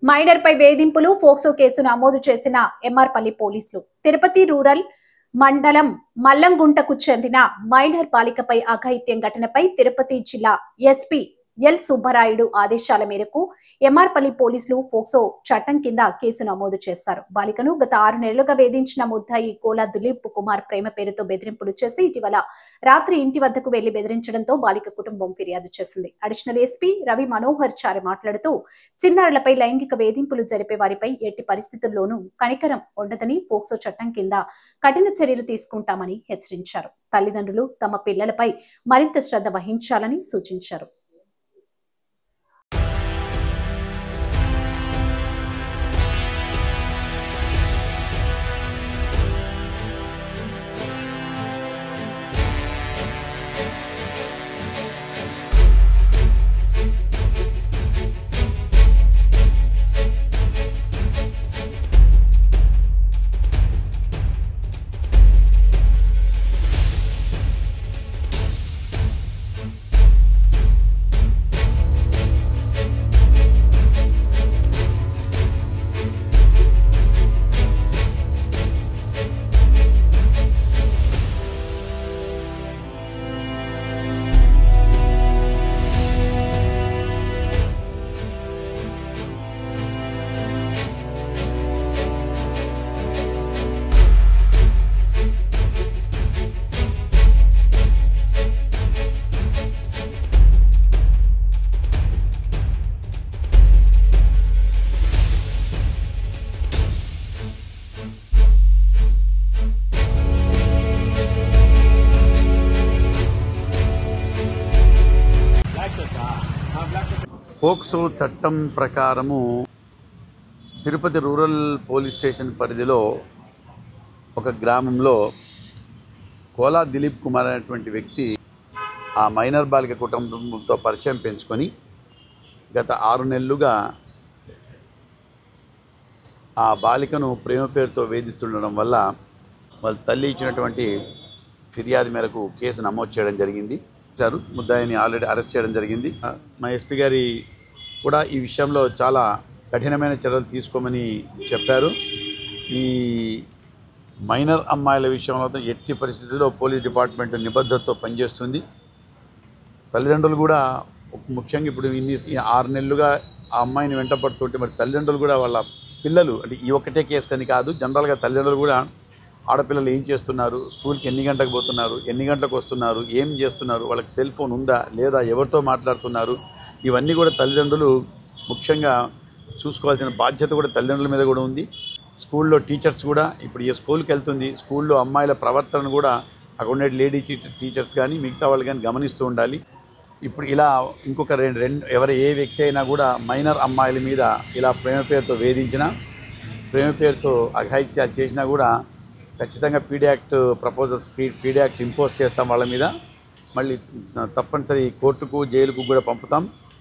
Minor పై వేధింపులు POCSO case నమోదు చేసిన ఎంఆర్పల్లి పోలీసులు. తిరుపతి రూరల్ మండలం మల్లంగుంటకు చెందిన మైనర్ బాలికపై అఘాయిత్యం ఘటనపై తిరుపతి జిల్లా ఎస్పీ ఎల్ సుబ్బరాయుడు ఆదేశాల మేరకు ఎంఆర్పల్లి పోలీసులు ఫోక్సో చట్టం కింద కేసు నమోదు చేశారు. బాలికను గత 6 నెలలుగా వేధించిన ముద్దాయి కోలా దిలీప్ కుమార్ ప్రేమ పేరుతో బెదిరింపులు చేసి ఇటీవల రాత్రి ఇంటి వద్దకు వెళ్లి బెదిరించడంతో బాలిక కుటుంబం ఫిర్యాదు చేసింది. అడిషనల్ ఎస్పీ రవి మనోహర్ చారి మాట్లాడుతూ చిన్నారులపై లైంగిక వేధింపులు జరిపే వారిపై ఎట్టి పరిస్థితుల్లోనూ కనికరం ఉండదని, ఫోక్సో చట్టం కింద కఠిన చర్యలు తీసుకుంటామని హెచ్చరించారు. తల్లిదండ్రులు తమ పిల్లలపై మరింత శ్రద్ధ వహించాలని సూచించారు. పోక్సో చట్టం ప్రకారము తిరుపతి రూరల్ పోలీస్ స్టేషన్ పరిధిలో ఒక గ్రామంలో కోలా దిలీప్ కుమార్ అనేటువంటి వ్యక్తి ఆ మైనర్ బాలిక కుటుంబంతో పరిచయం పెంచుకొని గత 6 నెలలుగా ఆ బాలికను ప్రేమ పేరుతో వేధిస్తుండడం వల్ల వాళ్ళ తల్లి ఇచ్చినటువంటి ఫిర్యాదు మేరకు కేసు నమోదు చేయడం జరిగింది. ముద్దాయిని ఆల్రెడీ అరెస్ట్ చేయడం జరిగింది. మా ఎస్పీ గారి కూడా ఈ విషయంలో చాలా కఠినమైన చర్యలు తీసుకోమని చెప్పారు. ఈ మైనర్ అమ్మాయిల విషయంలో ఎట్టి పరిస్థితుల్లో పోలీస్ డిపార్ట్మెంట్ నిబద్ధతతో పనిచేస్తుంది. తల్లిదండ్రులు కూడా ముఖ్యంగా ఇప్పుడు 6 నెలలుగా ఆ అమ్మాయిని వెంటపడుతుంటే మరి తల్లిదండ్రులు కూడా వాళ్ళ పిల్లలు అంటే ఈ ఒక్కటే కేసు అని కాదు, జనరల్గా తల్లిదండ్రులు కూడా ఆడపిల్లలు ఏం చేస్తున్నారు, స్కూల్కి ఎన్ని గంటలకు పోతున్నారు, ఎన్ని గంటలకు వస్తున్నారు, ఏం చేస్తున్నారు, వాళ్ళకి సెల్ ఫోన్ ఉందా లేదా, ఎవరితో మాట్లాడుతున్నారు, ఇవన్నీ కూడా తల్లిదండ్రులు ముఖ్యంగా చూసుకోవాల్సిన బాధ్యత కూడా తల్లిదండ్రుల మీద కూడా ఉంది. స్కూల్లో టీచర్స్ కూడా ఇప్పుడు ఈ స్కూల్కి వెళ్తుంది, స్కూల్లో అమ్మాయిల ప్రవర్తన కూడా అక్కడ ఉండే లేడీ టీచర్స్ కానీ మిగతా వాళ్ళు కానీ గమనిస్తూ ఉండాలి. ఇప్పుడు ఇలా ఇంకొక ఏ వ్యక్తి అయినా కూడా మైనర్ అమ్మాయిల మీద ఇలా ప్రేమ పేరుతో వేధించినా, ప్రేమ పేరుతో అఘాయిత్యాలు చేసినా కూడా ఖచ్చితంగా PD act proposals PD act impose చేస్తాం వాళ్ళ మీద. మళ్ళీ తప్పనిసరి కోర్టుకు జైలుకు కూడా పంపుతాం.